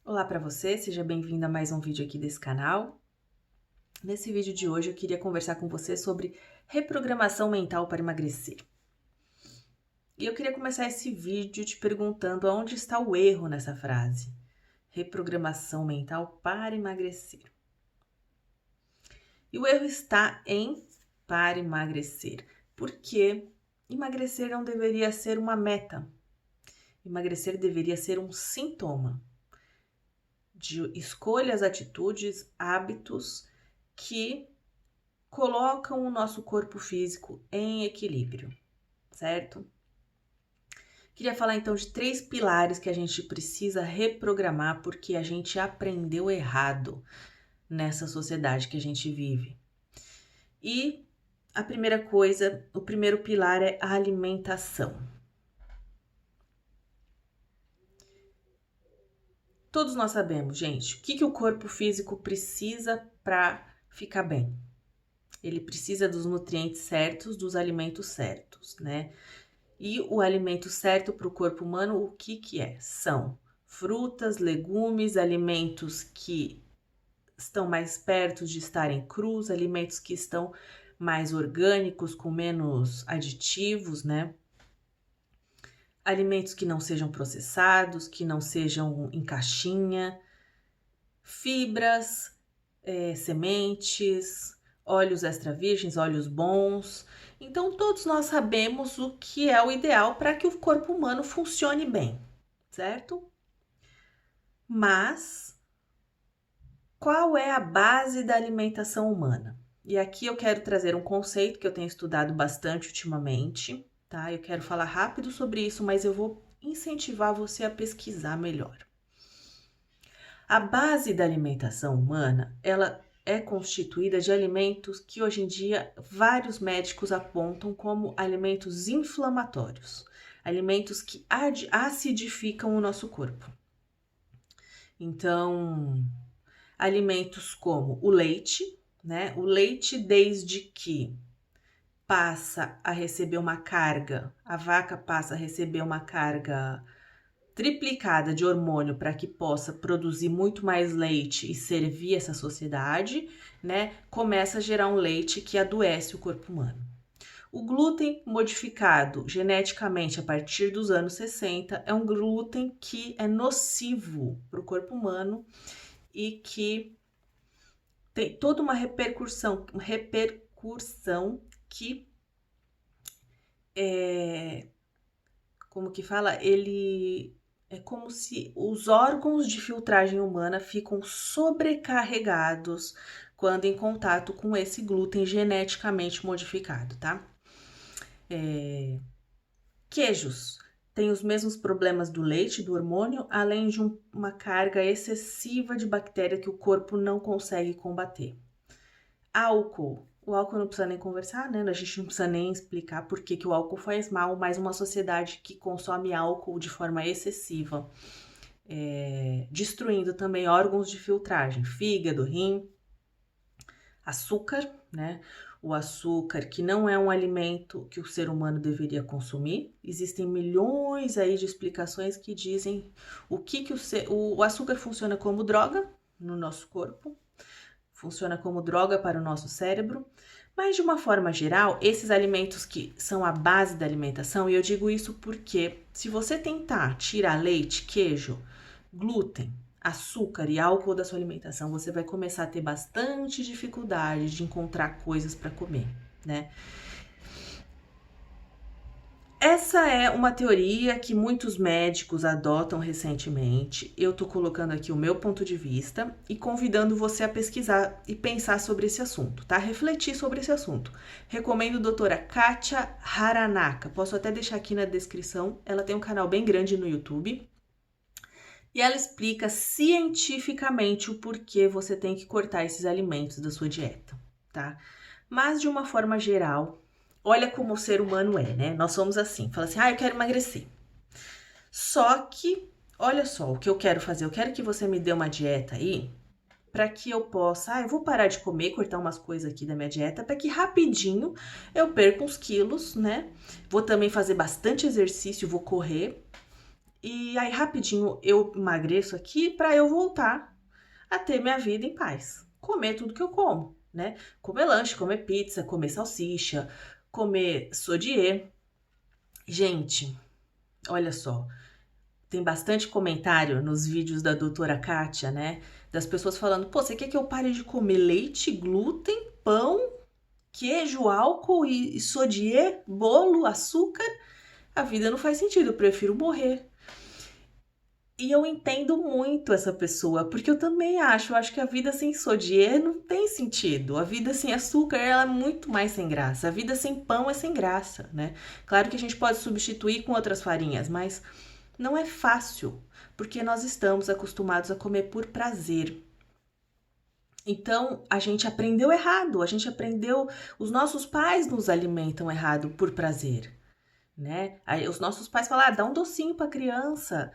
Olá para você, seja bem-vindo a mais um vídeo aqui desse canal. Nesse vídeo de hoje eu queria conversar com você sobre reprogramação mental para emagrecer. E eu queria começar esse vídeo te perguntando aonde está o erro nessa frase. Reprogramação mental para emagrecer. E o erro está em para emagrecer, porque emagrecer não deveria ser uma meta. Emagrecer deveria ser um sintoma de escolhas, atitudes, hábitos que colocam o nosso corpo físico em equilíbrio, certo? Queria falar então de 3 pilares que a gente precisa reprogramar porque a gente aprendeu errado nessa sociedade que a gente vive. E a primeira coisa, o primeiro pilar é a alimentação. Todos nós sabemos, gente, o que o corpo físico precisa para ficar bem. Ele precisa dos nutrientes certos, dos alimentos certos, né? E o alimento certo para o corpo humano, o que é? São frutas, legumes, alimentos que estão mais perto de estarem crus, alimentos que estão mais orgânicos, com menos aditivos, né? Alimentos que não sejam processados, que não sejam em caixinha, fibras, sementes, óleos extra virgens, óleos bons. Então, todos nós sabemos o que é o ideal para que o corpo humano funcione bem, certo? Mas, qual é a base da alimentação humana? E aqui eu quero trazer um conceito que eu tenho estudado bastante ultimamente, tá? Eu quero falar rápido sobre isso, mas eu vou incentivar você a pesquisar melhor. A base da alimentação humana, ela é constituída de alimentos que hoje em dia vários médicos apontam como alimentos inflamatórios, alimentos que acidificam o nosso corpo. Então, alimentos como o leite, né? O leite, desde que passa a receber uma carga, a vaca passa a receber uma carga triplicada de hormônio para que possa produzir muito mais leite e servir essa sociedade, né? Começa a gerar um leite que adoece o corpo humano. O glúten modificado geneticamente a partir dos anos 60 é um glúten que é nocivo para o corpo humano e que tem toda uma repercussão que como que fala? Ele é como se os órgãos de filtragem humana ficam sobrecarregados quando em contato com esse glúten geneticamente modificado, tá? Queijos têm os mesmos problemas do leite, do hormônio, além de uma carga excessiva de bactéria que o corpo não consegue combater. Álcool. O álcool não precisa nem conversar, né? A gente não precisa nem explicar por que o álcool faz mal, mas uma sociedade que consome álcool de forma excessiva, destruindo também órgãos de filtragem, fígado, rim, açúcar, né? O açúcar, que não é um alimento que o ser humano deveria consumir. Existem milhões aí de explicações que dizem o açúcar funciona como droga no nosso corpo, funciona como droga para o nosso cérebro, mas de uma forma geral, esses alimentos que são a base da alimentação, e eu digo isso porque se você tentar tirar leite, queijo, glúten, açúcar e álcool da sua alimentação, você vai começar a ter bastante dificuldade de encontrar coisas para comer, né? Essa é uma teoria que muitos médicos adotam recentemente. Eu tô colocando aqui o meu ponto de vista e convidando você a pesquisar e pensar sobre esse assunto, tá? Refletir sobre esse assunto. Recomendo a doutora Kátia Haranaka. Posso até deixar aqui na descrição. Ela tem um canal bem grande no YouTube. E ela explica cientificamente o porquê você tem que cortar esses alimentos da sua dieta, tá? Mas de uma forma geral, olha como o ser humano é, né? Nós somos assim, fala assim, eu quero emagrecer. Só que, olha só, o que eu quero fazer, eu quero que você me dê uma dieta aí, para que eu possa, eu vou parar de comer, cortar umas coisas aqui da minha dieta, para que rapidinho eu perca uns quilos, né? Vou também fazer bastante exercício, vou correr, E aí, rapidinho, eu emagreço aqui para eu voltar a ter minha vida em paz. Comer tudo que eu como, né? Comer lanche, comer pizza, comer salsicha, comer sodier. Gente, olha só, tem bastante comentário nos vídeos da doutora Kátia, né? Das pessoas falando, pô, você quer que eu pare de comer leite, glúten, pão, queijo, álcool e sodier, bolo, açúcar? A vida não faz sentido, eu prefiro morrer. E eu entendo muito essa pessoa, porque eu também acho que a vida sem sodier não tem sentido. A vida sem açúcar, ela é muito mais sem graça. A vida sem pão é sem graça, né? Claro que a gente pode substituir com outras farinhas, mas não é fácil, porque nós estamos acostumados a comer por prazer. Então, a gente aprendeu errado, os nossos pais nos alimentam errado por prazer, né? Aí os nossos pais falam, dá um docinho para criança,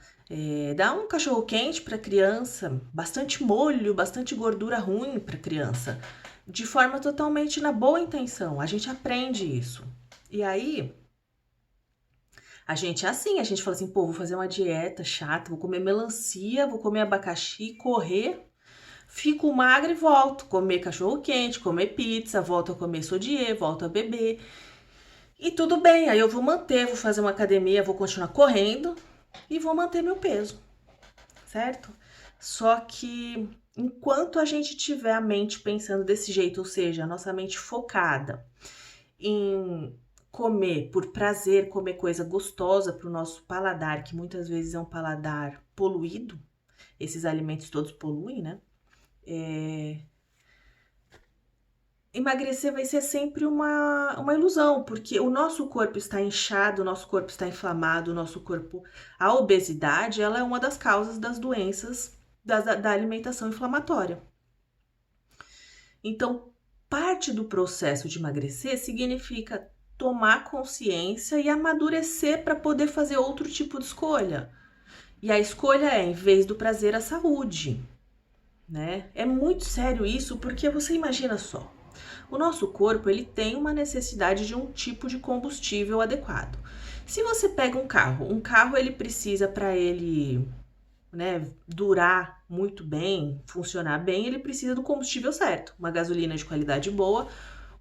dá um cachorro quente para criança, bastante molho, bastante gordura ruim para criança, de forma totalmente na boa intenção. A gente aprende isso. E aí, a gente é assim, a gente fala assim, pô, vou fazer uma dieta chata, vou comer melancia, vou comer abacaxi, correr, fico magra e volto, comer cachorro quente, comer pizza, volto a comer sodier, volto a beber. E tudo bem, aí eu vou fazer uma academia, vou continuar correndo e vou manter meu peso, certo? Só que enquanto a gente tiver a mente pensando desse jeito, ou seja, a nossa mente focada em comer por prazer, comer coisa gostosa para o nosso paladar, que muitas vezes é um paladar poluído, esses alimentos todos poluem, né? Emagrecer vai ser sempre uma ilusão, porque o nosso corpo está inchado, o nosso corpo está inflamado, o nosso corpo... A obesidade, ela é uma das causas das doenças da alimentação inflamatória. Então, parte do processo de emagrecer significa tomar consciência e amadurecer para poder fazer outro tipo de escolha. E a escolha é, em vez do prazer, a saúde, né? É muito sério isso, porque você imagina só. O nosso corpo, ele tem uma necessidade de um tipo de combustível adequado. Se você pega um carro ele precisa, para ele, né, durar muito bem, funcionar bem, ele precisa do combustível certo. Uma gasolina de qualidade boa,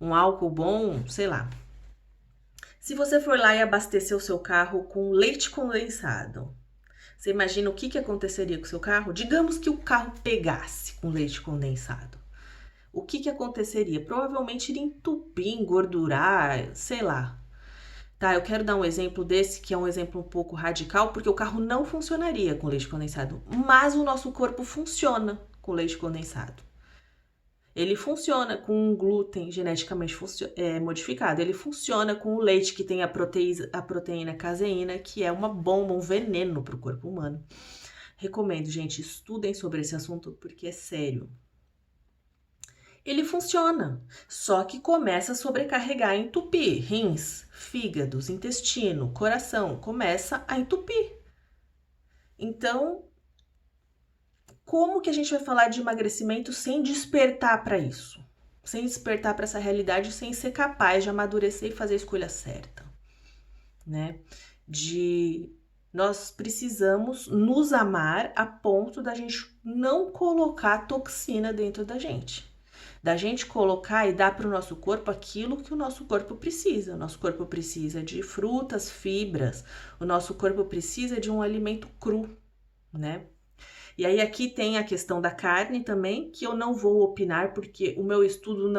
um álcool bom, sei lá. Se você for lá e abastecer o seu carro com leite condensado, você imagina o que aconteceria com o seu carro? Digamos que o carro pegasse com leite condensado. O que aconteceria? Provavelmente iria entupir, engordurar, sei lá. Tá, eu quero dar um exemplo desse, que é um exemplo um pouco radical, porque o carro não funcionaria com leite condensado, mas o nosso corpo funciona com leite condensado. Ele funciona com glúten geneticamente modificado, ele funciona com o leite que tem a proteína caseína, que é uma bomba, um veneno para o corpo humano. Recomendo, gente, estudem sobre esse assunto, porque é sério. Ele funciona, só que começa a sobrecarregar e entupir rins, fígados, intestino, coração, começa a entupir. Então, como que a gente vai falar de emagrecimento sem despertar para isso? Sem despertar para essa realidade, sem ser capaz de amadurecer e fazer a escolha certa, né? Nós precisamos nos amar a ponto da gente não colocar toxina dentro da gente. Da gente colocar e dar para o nosso corpo aquilo que o nosso corpo precisa. O nosso corpo precisa de frutas, fibras. O nosso corpo precisa de um alimento cru, né? E aí aqui tem a questão da carne também, que eu não vou opinar, porque o meu estudo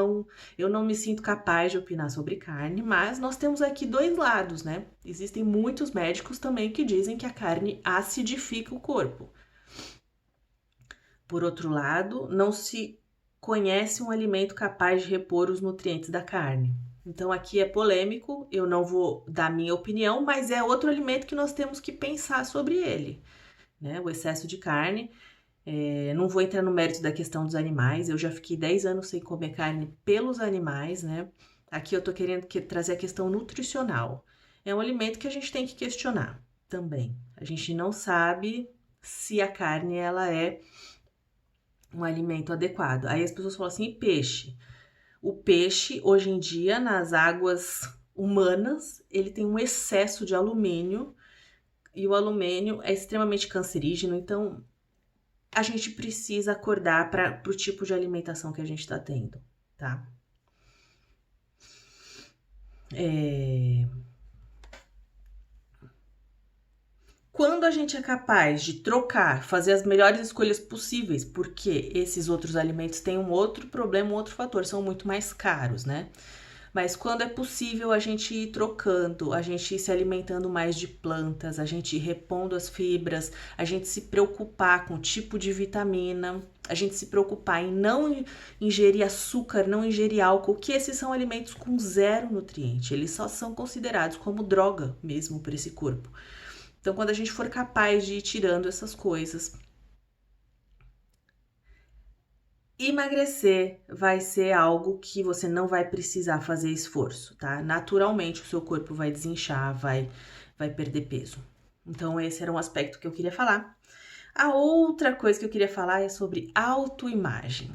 eu não me sinto capaz de opinar sobre carne, mas nós temos aqui dois lados, né? Existem muitos médicos também que dizem que a carne acidifica o corpo. Por outro lado, não se conhece um alimento capaz de repor os nutrientes da carne. Então aqui é polêmico, eu não vou dar minha opinião, mas é outro alimento que nós temos que pensar sobre ele, né? O excesso de carne. Não vou entrar no mérito da questão dos animais, eu já fiquei 10 anos sem comer carne pelos animais, né? Aqui eu tô querendo trazer a questão nutricional. É um alimento que a gente tem que questionar também. A gente não sabe se a carne ela é um alimento adequado. Aí as pessoas falam assim, e peixe? O peixe, hoje em dia, nas águas humanas, ele tem um excesso de alumínio E o alumínio é extremamente cancerígeno, então a gente precisa acordar para o tipo de alimentação que a gente está tendo, tá? Quando a gente é capaz de trocar, fazer as melhores escolhas possíveis, porque esses outros alimentos têm um outro problema, um outro fator, são muito mais caros, né? Mas quando é possível a gente ir trocando, a gente ir se alimentando mais de plantas, a gente ir repondo as fibras, a gente se preocupar com o tipo de vitamina, a gente se preocupar em não ingerir açúcar, não ingerir álcool, que esses são alimentos com zero nutriente, eles só são considerados como droga mesmo para esse corpo. Então, quando a gente for capaz de ir tirando essas coisas, emagrecer vai ser algo que você não vai precisar fazer esforço, tá? Naturalmente o seu corpo vai desinchar, vai perder peso. Então esse era um aspecto que eu queria falar. A outra coisa que eu queria falar é sobre autoimagem.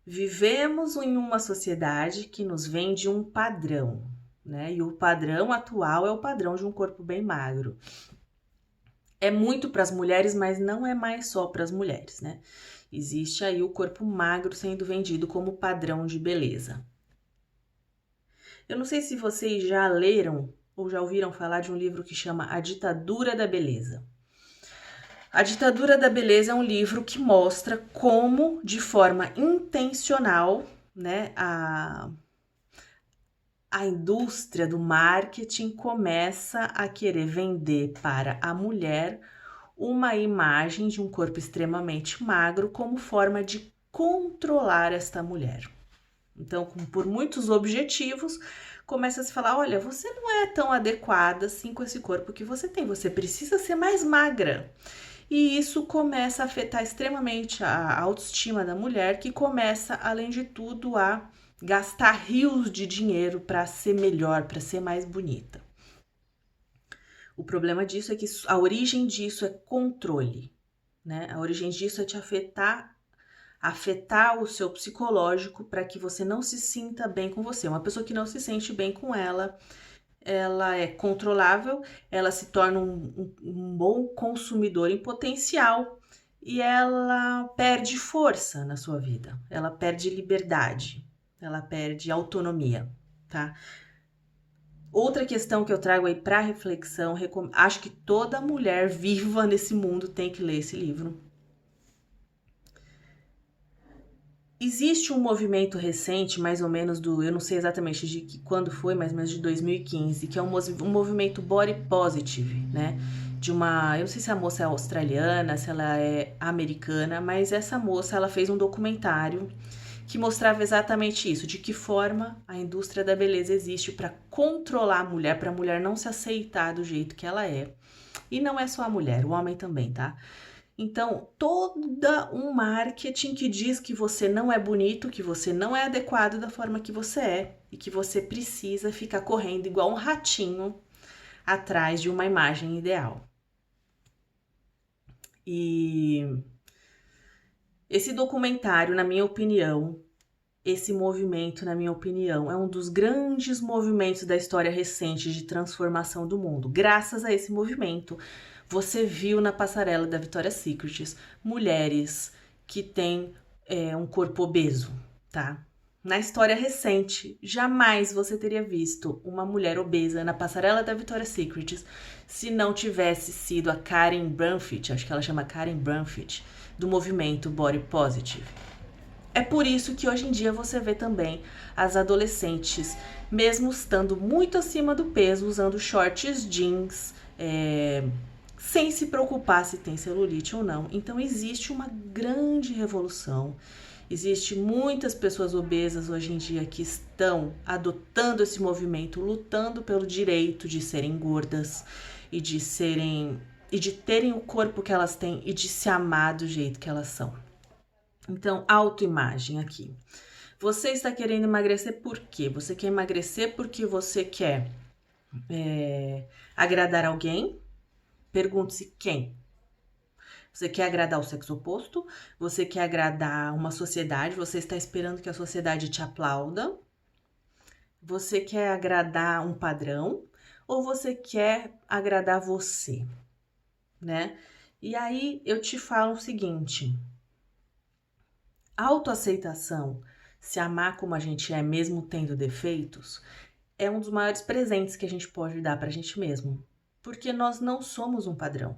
Vivemos em uma sociedade que nos vende um padrão, né? E o padrão atual é o padrão de um corpo bem magro. É muito para as mulheres, mas não é mais só para as mulheres, né? Existe aí o corpo magro sendo vendido como padrão de beleza. Eu não sei se vocês já leram ou já ouviram falar de um livro que chama A Ditadura da Beleza. A Ditadura da Beleza é um livro que mostra como, de forma intencional, né, a indústria do marketing começa a querer vender para a mulher uma imagem de um corpo extremamente magro como forma de controlar esta mulher. Então, por muitos objetivos, começa a se falar: olha, você não é tão adequada assim com esse corpo que você tem, você precisa ser mais magra. E isso começa a afetar extremamente a autoestima da mulher, que começa, além de tudo, a gastar rios de dinheiro para ser melhor, para ser mais bonita. O problema disso é que a origem disso é controle, né? A origem disso é te afetar o seu psicológico para que você não se sinta bem com você. Uma pessoa que não se sente bem com ela é controlável, ela se torna um bom consumidor em potencial e ela perde força na sua vida, ela perde liberdade, ela perde autonomia, tá? Outra questão que eu trago aí para reflexão, acho que toda mulher viva nesse mundo tem que ler esse livro. Existe um movimento recente, mais ou menos eu não sei exatamente de quando foi, mais ou menos de 2015, que é um movimento body positive, né? Eu não sei se a moça é australiana, se ela é americana, mas essa moça, ela fez um documentário que mostrava exatamente isso, de que forma a indústria da beleza existe para controlar a mulher, para a mulher não se aceitar do jeito que ela é. E não é só a mulher, o homem também, tá? Então, todo um marketing que diz que você não é bonito, que você não é adequado da forma que você é e que você precisa ficar correndo igual um ratinho atrás de uma imagem ideal. E esse documentário, na minha opinião, esse movimento, na minha opinião, é um dos grandes movimentos da história recente de transformação do mundo. Graças a esse movimento, você viu na passarela da Victoria's Secret mulheres que têm um corpo obeso, tá? Na história recente, jamais você teria visto uma mulher obesa na passarela da Victoria's Secret se não tivesse sido a Karen Brunfit, acho que ela chama Karen Brunfit, do movimento Body Positive. É por isso que hoje em dia você vê também as adolescentes, mesmo estando muito acima do peso, usando shorts jeans, sem se preocupar se tem celulite ou não. Então existe uma grande revolução. Existe muitas pessoas obesas hoje em dia que estão adotando esse movimento, lutando pelo direito de serem gordas e de terem o corpo que elas têm e de se amar do jeito que elas são. Então, autoimagem aqui. Você está querendo emagrecer por quê? Você quer emagrecer porque você quer agradar alguém? Pergunte-se quem. Você quer agradar o sexo oposto? Você quer agradar uma sociedade? Você está esperando que a sociedade te aplauda? Você quer agradar um padrão? ou você quer agradar você, né? E aí eu te falo o seguinte: autoaceitação, se amar como a gente é, mesmo tendo defeitos, é um dos maiores presentes que a gente pode dar pra gente mesmo, porque nós não somos um padrão.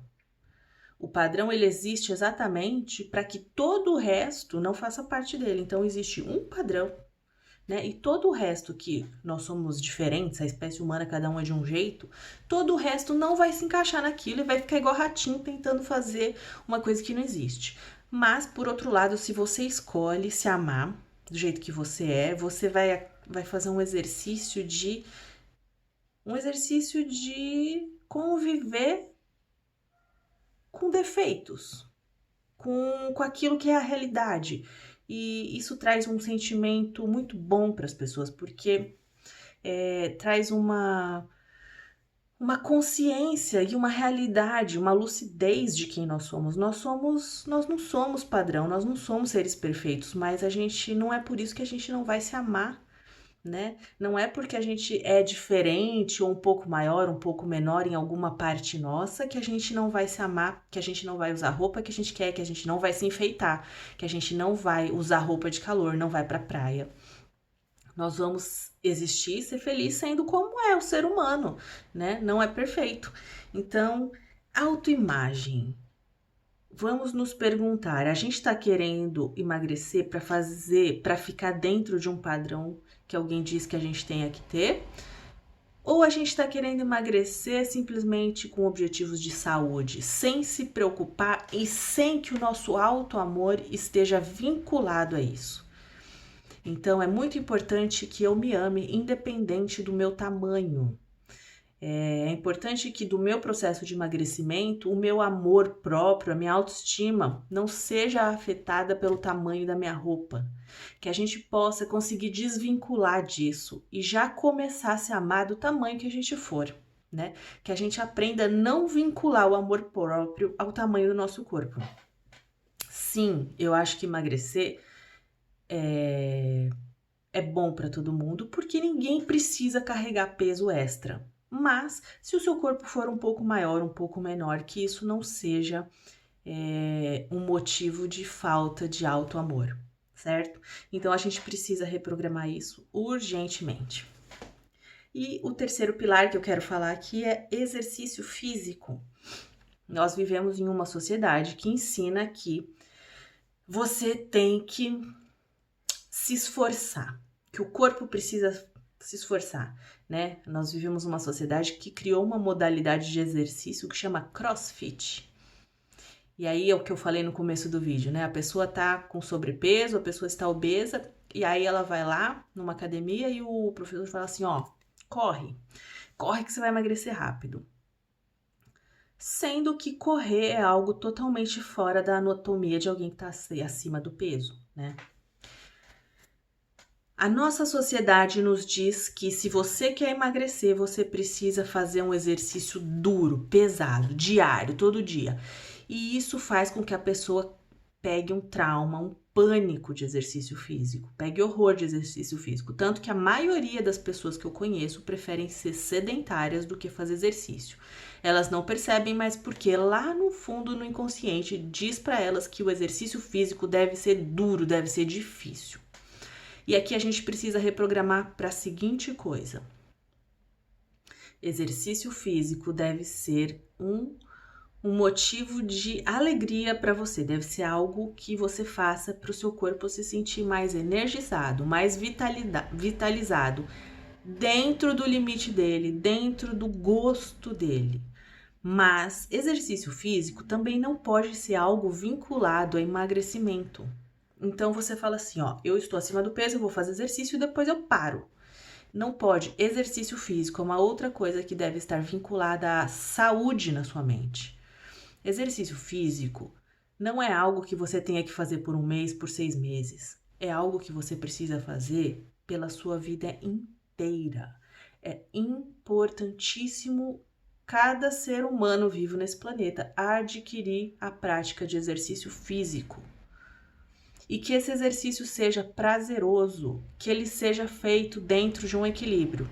O padrão ele existe exatamente para que todo o resto não faça parte dele. Então existe um padrão, né? E todo o resto que nós somos diferentes, a espécie humana cada um é de um jeito, todo o resto não vai se encaixar naquilo e vai ficar igual ratinho tentando fazer uma coisa que não existe. Mas por outro lado, se você escolhe se amar do jeito que você vai fazer um exercício de conviver com defeitos, com aquilo que é a realidade. E isso traz um sentimento muito bom para as pessoas, porque traz uma consciência e uma realidade, uma lucidez de quem nós somos. Nós não somos padrão, nós não somos seres perfeitos, mas a gente não é por isso que a gente não vai se amar, né? Não é porque a gente é diferente ou um pouco maior, um pouco menor em alguma parte nossa que a gente não vai se amar, que a gente não vai usar roupa que a gente quer, que a gente não vai se enfeitar, que a gente não vai usar roupa de calor, não vai pra praia. Nós vamos existir e ser feliz sendo como é o ser humano, né? Não é perfeito. Então, autoimagem. Vamos nos perguntar, a gente está querendo emagrecer para ficar dentro de um padrão que alguém diz que a gente tenha que ter? Ou a gente está querendo emagrecer simplesmente com objetivos de saúde, sem se preocupar e sem que o nosso auto-amor esteja vinculado a isso? Então é muito importante que eu me ame independente do meu tamanho. É importante que do meu processo de emagrecimento, o meu amor próprio, a minha autoestima, não seja afetada pelo tamanho da minha roupa. Que a gente possa conseguir desvincular disso e já começar a se amar do tamanho que a gente for, né? Que a gente aprenda a não vincular o amor próprio ao tamanho do nosso corpo. Sim, eu acho que emagrecer é bom para todo mundo, porque ninguém precisa carregar peso extra. Mas, se o seu corpo for um pouco maior, um pouco menor, que isso não seja um motivo de falta de auto-amor, certo? Então, a gente precisa reprogramar isso urgentemente. E o terceiro pilar que eu quero falar aqui é exercício físico. Nós vivemos em uma sociedade que ensina que você tem que se esforçar, que o corpo precisa se esforçar, né? Nós vivemos uma sociedade que criou uma modalidade de exercício que chama CrossFit. E aí é o que eu falei no começo do vídeo, né? A pessoa tá com sobrepeso, a pessoa está obesa, e aí ela vai lá numa academia e o professor fala assim, ó, corre que você vai emagrecer rápido. Sendo que correr é algo totalmente fora da anatomia de alguém que tá acima do peso, né? A nossa sociedade nos diz que se você quer emagrecer, você precisa fazer um exercício duro, pesado, diário, todo dia. E isso faz com que a pessoa pegue um trauma, um pânico de exercício físico, pegue horror de exercício físico. Tanto que a maioria das pessoas que eu conheço preferem ser sedentárias do que fazer exercício. Elas não percebem, mas porque lá no fundo, no inconsciente, diz para elas que o exercício físico deve ser duro, deve ser difícil. E aqui a gente precisa reprogramar para a seguinte coisa: exercício físico deve ser um motivo de alegria para você, deve ser algo que você faça para o seu corpo se sentir mais energizado, mais vitalizado, dentro do limite dele, dentro do gosto dele. Mas exercício físico também não pode ser algo vinculado a emagrecimento. Então você fala assim, ó, eu estou acima do peso, eu vou fazer exercício e depois eu paro. Não pode. Exercício físico é uma outra coisa que deve estar vinculada à saúde na sua mente. Exercício físico não é algo que você tenha que fazer por um mês, por 6 meses. É algo que você precisa fazer pela sua vida inteira. É importantíssimo cada ser humano vivo nesse planeta adquirir a prática de exercício físico. E que esse exercício seja prazeroso, que ele seja feito dentro de um equilíbrio.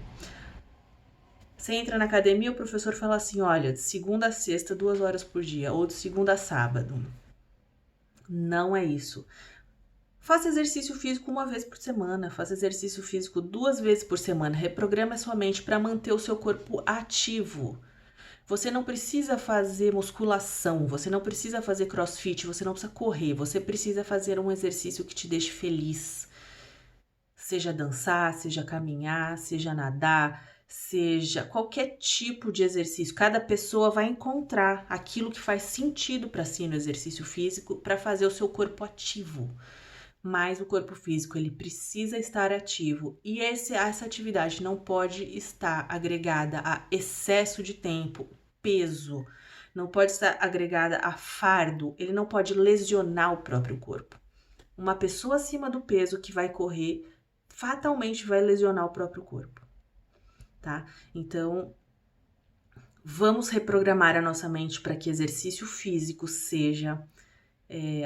Você entra na academia, o professor fala assim, olha, de segunda a sexta, 2 horas por dia, ou de segunda a sábado. Não é isso. Faça exercício físico 1 vez por semana, faça exercício físico 2 vezes por semana. Reprograme a sua mente para manter o seu corpo ativo. Você não precisa fazer musculação, você não precisa fazer crossfit, você não precisa correr, você precisa fazer um exercício que te deixe feliz. Seja dançar, seja caminhar, seja nadar, seja qualquer tipo de exercício. Cada pessoa vai encontrar aquilo que faz sentido para si no exercício físico para fazer o seu corpo ativo. Mas o corpo físico ele precisa estar ativo e essa atividade não pode estar agregada a excesso de tempo, peso, não pode estar agregada a fardo, ele não pode lesionar o próprio corpo. Uma pessoa acima do peso que vai correr fatalmente vai lesionar o próprio corpo, tá? Então, vamos reprogramar a nossa mente para que exercício físico seja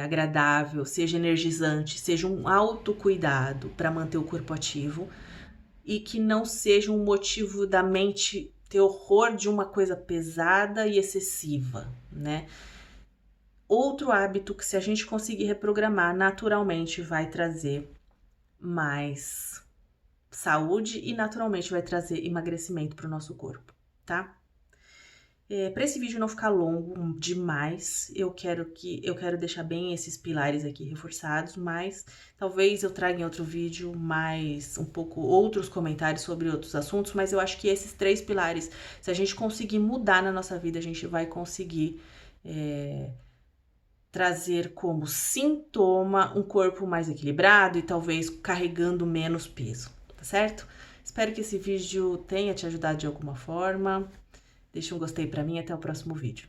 agradável, seja energizante, seja um autocuidado para manter o corpo ativo e que não seja um motivo da mente ter horror de uma coisa pesada e excessiva, né? Outro hábito que, se a gente conseguir reprogramar, naturalmente vai trazer mais saúde e naturalmente vai trazer emagrecimento para o nosso corpo, tá? Para esse vídeo não ficar longo demais, eu quero deixar bem esses pilares aqui reforçados, mas talvez eu traga em outro vídeo mais um pouco outros comentários sobre outros assuntos, mas eu acho que esses 3 pilares, se a gente conseguir mudar na nossa vida, a gente vai conseguir trazer como sintoma um corpo mais equilibrado e talvez carregando menos peso, tá certo? Espero que esse vídeo tenha te ajudado de alguma forma. Deixa um gostei pra mim e até o próximo vídeo.